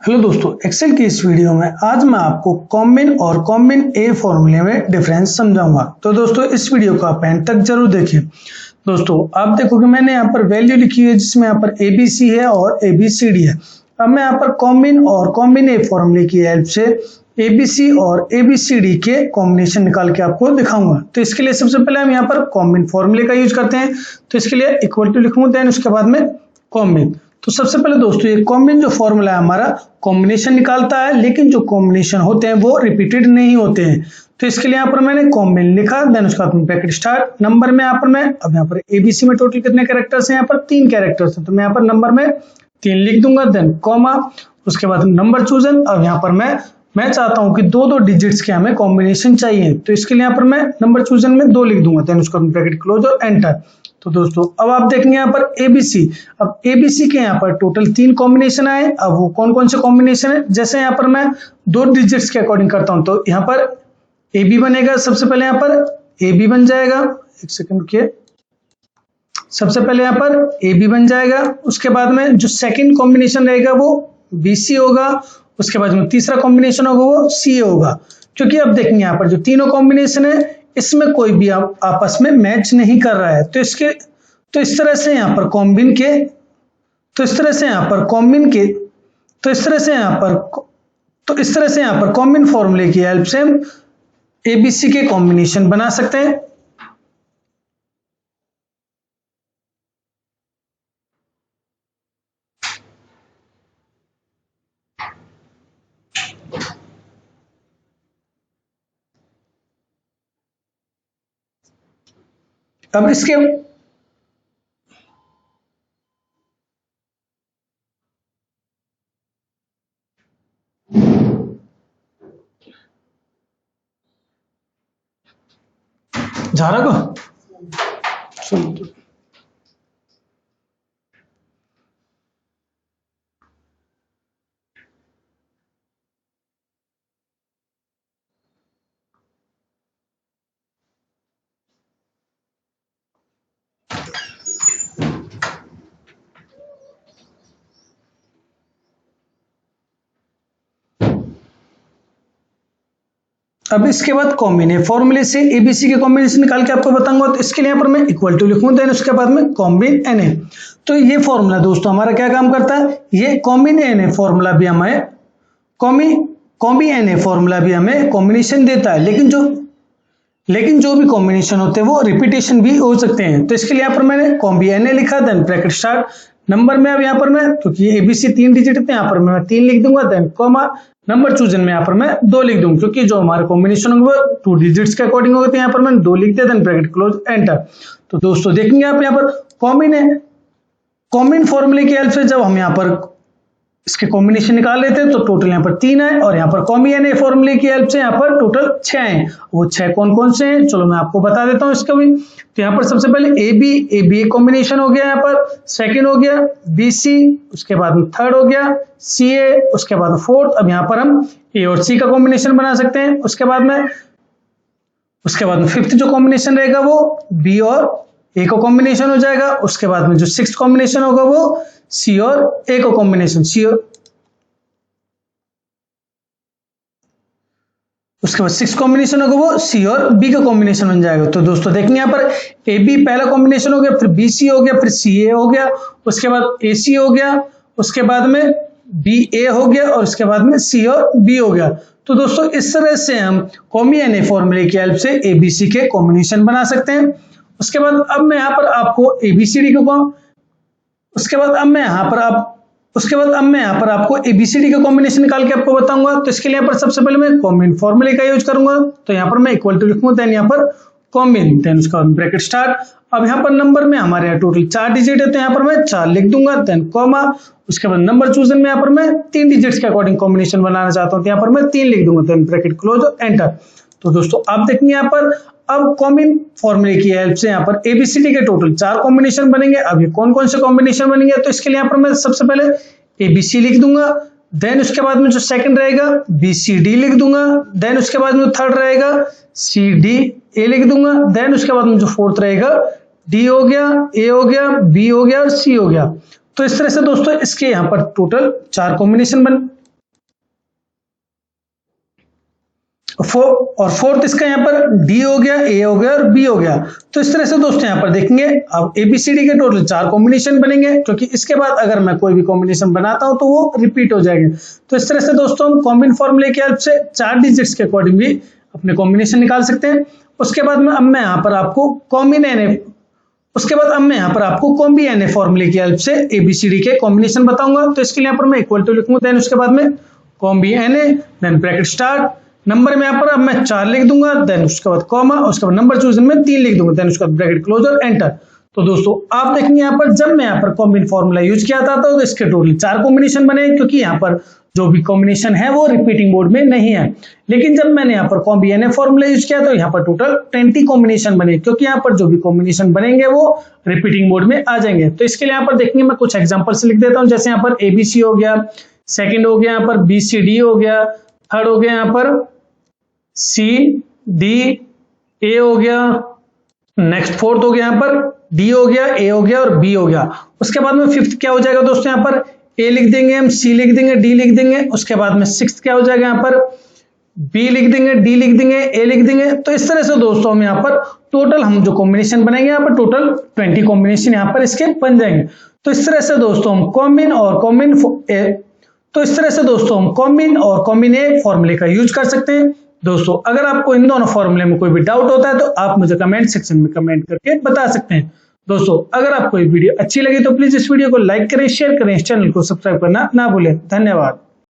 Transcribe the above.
Hello दोस्तों, Excel की इस वीडियो में आज मैं आपको कॉम्बिन और कॉम्बिन ए फॉर्मूले में डिफरेंस समझाऊंगा। तो दोस्तों इस वीडियो को आप एंड तक जरूर देखें। दोस्तों आप देखोगे मैंने यहाँ पर वैल्यू लिखी है जिसमें यहाँ पर ABC है और ABCD है। अब मैं यहाँ पर कॉम्बिन और कॉम्बिन ए फॉर्मूले की हेल्प से ABC और ABCD के कॉम्बिनेशन निकाल के आपको दिखाऊंगा। तो इसके लिए सबसे पहले हम यहाँ पर कॉम्बिन फॉर्मूले का यूज करते हैं। तो इसके लिए इक्वल टू लिखूंगा, देन उसके बाद में कॉम्बिन। तो सबसे पहले दोस्तों ये कॉम्बिन जो फॉर्मूला है हमारा कॉम्बिनेशन निकालता है, लेकिन जो कॉम्बिनेशन होते हैं वो रिपीटेड नहीं होते हैं। तो इसके लिए यहाँ पर मैंने कॉम्बिन लिखा, देन उसके बाद ब्रैकेट स्टार्ट नंबर में यहाँ पर मैं अब यहाँ पर ABC में टोटल कितने कैरेक्टर्स हैं, यहाँ पर 3 कैरेक्टर्स हैं। तो मैं यहाँ पर नंबर में 3 लिख दूंगा, देन कॉमा, उसके बाद नंबर चूजन। अब यहाँ पर मैं चाहता हूं कि दो डिजिट्स के हमें कॉम्बिनेशन चाहिए, तो इसके लिए यहाँ पर मैं नंबर चूजन में 2 लिख दूंगा, देन उसका ब्रैकेट क्लोज और एंटर। तो दोस्तों अब आप देखेंगे यहाँ पर ABC, अब ABC के यहाँ पर टोटल 3 कॉम्बिनेशन आए। अब वो कौन कौन से कॉम्बिनेशन है, जैसे यहाँ पर मैं 2 डिजिट्स के अकॉर्डिंग करता हूं, तो यहाँ पर AB बनेगा। सबसे पहले यहाँ पर AB बन जाएगा, एक सेकंड रुकिए, सबसे पहले यहाँ पर AB बन जाएगा। उसके बाद में जो सेकंड कॉम्बिनेशन रहेगा वो BC होगा, उसके बाद में तीसरा कॉम्बिनेशन होगा वो CA होगा। क्योंकि अब देखेंगे यहाँ पर जो तीनों कॉम्बिनेशन है इसमें कोई भी आपस में मैच नहीं कर रहा है। तो इस तरह से यहाँ पर कॉम्बिन के तो इस तरह से यहाँ पर कॉम्बिन फॉर्मूले की हेल्प से हम ABC के कॉम्बिनेशन बना सकते हैं। अब इसके झारा को अब इसके बाद कॉम्बिन है फॉर्मूले से ABC के कॉम्बिनेशन निकाल के आपको बताऊंगा। तो इसके लिए यहाँ पर मैं इक्वल टू लिखूंगा, देन उसके बाद में कॉम्बिन NA। तो ये फॉर्मूला दोस्तों हमारा क्या काम करता है, ये कॉम्बिन NA फॉर्मूला भी हमें कॉम्बिनेशन देता है, लेकिन जो भी कॉम्बिनेशन होते हैं वो रिपीटेशन भी हो सकते हैं। तो इसके लिए यहाँ पर मैंने कॉम्बी NA लिखा, देन ब्रैकेट स्टार्ट नंबर में। अब यहाँ पर मैं क्योंकि ABC 3 डिजिट थे, यहाँ पर मैं 3 लिख दूंगा, देन कॉमा, नंबर चूजन में यहाँ पर मैं 2 लिख दूंगा, क्योंकि जो हमारे कॉम्बिनेशन होंगे वो 2 डिजिट्स के अकॉर्डिंग होते हैं। यहाँ पर मैंने 2 लिख दिया, देन ब्रैकेट क्लोज एंटर। तो दोस्तों देखेंगे आप यहाँ पर कॉम्बिन फॉर्मूले की हेल्प से जब हम यहाँ पर इसके कॉम्बिनेशन निकाल लेते हैं तो टोटल यहाँ पर 3 आए, और यहाँ पर कॉम्बिन NA फॉर्मूले की हेल्प से यहाँ पर टोटल 6 आए। वो 6 कौन कौन से हैं, चलो मैं आपको बता देता हूँ इसका भी। तो यहाँ पर सबसे पहले AB कॉम्बिनेशन हो गया, यहाँ पर सेकंड हो गया BC, उसके बाद में थर्ड हो गया CA, उसके बाद फोर्थ। अब यहाँ पर हम A और C का कॉम्बिनेशन बना सकते हैं। उसके बाद में फिफ्थ जो कॉम्बिनेशन रहेगा वो B और A का कॉम्बिनेशन हो जाएगा। उसके बाद में जो सिक्स्थ कॉम्बिनेशन होगा वो C और A का कॉम्बिनेशन उसके बाद सिक्स कॉम्बिनेशन होगा वो C और B का कॉम्बिनेशन बन जाएगा। तो दोस्तों देखेंगे यहाँ पर AB पहला कॉम्बिनेशन हो गया, फिर BC हो गया, फिर CA हो गया, उसके बाद AC हो गया, उसके बाद में BA हो गया, और उसके बाद में C और B हो गया। तो दोस्तों इस तरह से हम कॉम्बिन NA फॉर्मूले की हेल्प से ABC के कॉम्बिनेशन बना सकते हैं। उसके बाद अब मैं यहाँ पर आपको ABCD आपको ABCD का कॉम्बिनेशन निकाल के आपको बताऊंगा। तो इसके लिए यहाँ पर सबसे पहले मैं कॉम्बिन फॉर्मूले का यूज करूंगा। तो यहाँ पर मैं इक्वल टू लिखूंगा, देन यहाँ पर कॉम्बिन, देन उसका ब्रैकेट स्टार्ट। अब यहाँ पर नंबर में हमारे यहाँ टोटल 4 डिजिट है, तो यहाँ पर मैं 4 लिख दूंगा, देन कॉमा, उसके बाद नंबर चूजन में यहाँ पर मैं 3 डिजिट्स के अकॉर्डिंग कॉम्बिनेशन बनाना चाहता हूँ, तो यहाँ पर मैं 3 लिख दूंगा, देन ब्रैकेट क्लोज एंटर। तो दोस्तों आप देखेंगे यहाँ पर अब कॉम्बिन फॉर्मूले की हेल्प से यहाँ पर ABCD के टोटल 4 कॉम्बिनेशन बनेंगे। अब ये कौन कौन से कॉम्बिनेशन बनेंगे, तो इसके लिए यहाँ पर मैं सबसे पहले ABC लिख दूंगा, देन उसके बाद में जो सेकंड रहेगा BCD लिख दूंगा, देन उसके बाद में थर्ड रहेगा CDA लिख दूंगा, देन उसके बाद में जो फोर्थ रहेगा D हो गया, A हो गया, B हो गया और C हो गया। तो इस तरह से दोस्तों इसके यहाँ पर टोटल 4 कॉम्बिनेशन फोर्थ इसका यहाँ पर डी हो गया, ए हो गया और बी हो गया। तो इस तरह से दोस्तों यहाँ पर देखेंगे अब एबीसीडी के टोटल 4 कॉम्बिनेशन बनेंगे, क्योंकि इसके बाद अगर मैं कोई भी कॉम्बिनेशन बनाता हूं तो वो रिपीट हो जाएंगे। तो इस तरह से दोस्तों हम कॉम्बिन फॉर्मूले की हेल्प से 4 डिजिट्स के अकॉर्डिंग भी अपने कॉम्बिनेशन निकाल सकते हैं। उसके बाद में अब मैं यहाँ पर आपको कॉम्बी एन ए फॉर्मूले की हेल्प से एबीसीडी के कॉम्बिनेशन बताऊंगा। तो इसके लिए यहाँ पर मैं इक्वल टू लिखूंगा, देन उसके बाद में combi N A, then bracket start, number में यहाँ पर अब मैं 4 लिख दूंगा, देन उसके बाद कॉमा, उसके बाद नंबर चूज में 3 लिख दूंगा, देन उसके बाद ब्रैकेट क्लोज और एंटर। तो दोस्तों आप देखेंगे यहाँ पर जब मैं यहाँ पर कॉम्बिन फॉर्मूला यूज किया था तो इसके टोटल 4 कॉम्बिनेशन बने, क्योंकि यहाँ पर जो भी कॉम्बिनेशन है वो रिपीटिंग मोड में नहीं है। लेकिन जब मैंने यहाँ पर combi N A formula use किया तो यहाँ पर टोटल 20 कॉम्बिनेशन बने, क्योंकि यहाँ पर जो भी कॉम्बिनेशन बनेंगे वो रिपीटिंग मोड में आ जाएंगे। तो इसके लिए यहाँ पर देखेंगे मैं कुछ एग्जांपल से लिख देता हूँ, जैसे यहाँ पर एबीसी हो गया, सेकंड हो गया यहाँ पर बीसीडी हो गया, थर्ड हो गया यहाँ पर सी डी ए हो गया, नेक्स्ट फोर्थ हो गया यहाँ पर डी हो गया, ए हो गया और बी हो गया। उसके बाद में फिफ्थ क्या हो जाएगा दोस्तों, यहाँ पर ए लिख देंगे हम, सी लिख देंगे, डी लिख देंगे। उसके बाद में सिक्स्थ क्या हो जाएगा, यहाँ पर बी लिख देंगे, डी लिख देंगे, ए लिख देंगे। तो इस तरह से दोस्तों हम यहाँ पर टोटल हम जो कॉम्बिनेशन बनाएंगे यहाँ पर टोटल 20 कॉम्बिनेशन यहाँ पर इसके बन जाएंगे। तो इस तरह से दोस्तों हम कॉम्बिन और कॉम्बिन ए फॉर्मूले का यूज कर सकते हैं। दोस्तों अगर आपको इन दोनों फॉर्मूले में कोई भी डाउट होता है तो आप मुझे कमेंट सेक्शन में कमेंट करके बता सकते हैं। दोस्तों अगर आपको ये वीडियो अच्छी लगी तो प्लीज इस वीडियो को लाइक करें, शेयर करें, इस चैनल को सब्सक्राइब करना ना भूलें। धन्यवाद।